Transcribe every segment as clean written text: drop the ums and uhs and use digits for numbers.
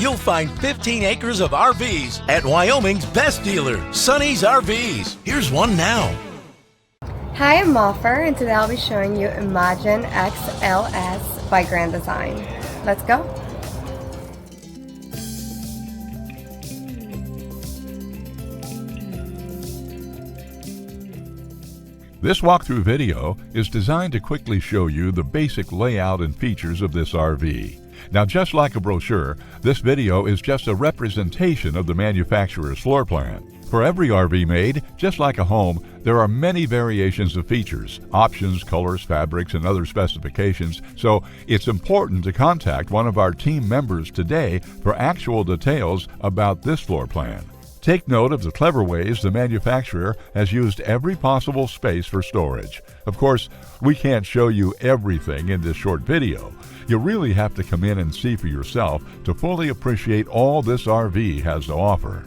you'll find 15 acres of RVs at Wyoming's best dealer, Sonny's RVs. Here's one now. Hi, I'm Moffer, and today I'll be showing you Imagine XLS by Grand Design. Let's go. This walkthrough video is designed to quickly show you the basic layout and features of this RV. Now, just like a brochure, this video is just a representation of the manufacturer's floor plan. For every RV made, just like a home, there are many variations of features, options, colors, fabrics, and other specifications, so it's important to contact one of our team members today for actual details about this floor plan. Take note of the clever ways the manufacturer has used every possible space for storage. Of course, we can't show you everything in this short video. You really have to come in and see for yourself to fully appreciate all this RV has to offer.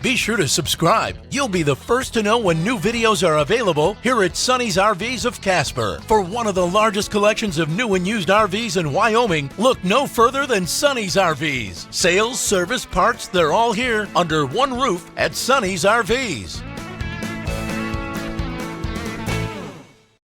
Be sure to subscribe. You'll be the first to know when new videos are available here at Sonny's RVs of Casper. For one of the largest collections of new and used RVs in Wyoming, look no further than Sonny's RVs. Sales, service, parts, they're all here under one roof at Sonny's RVs.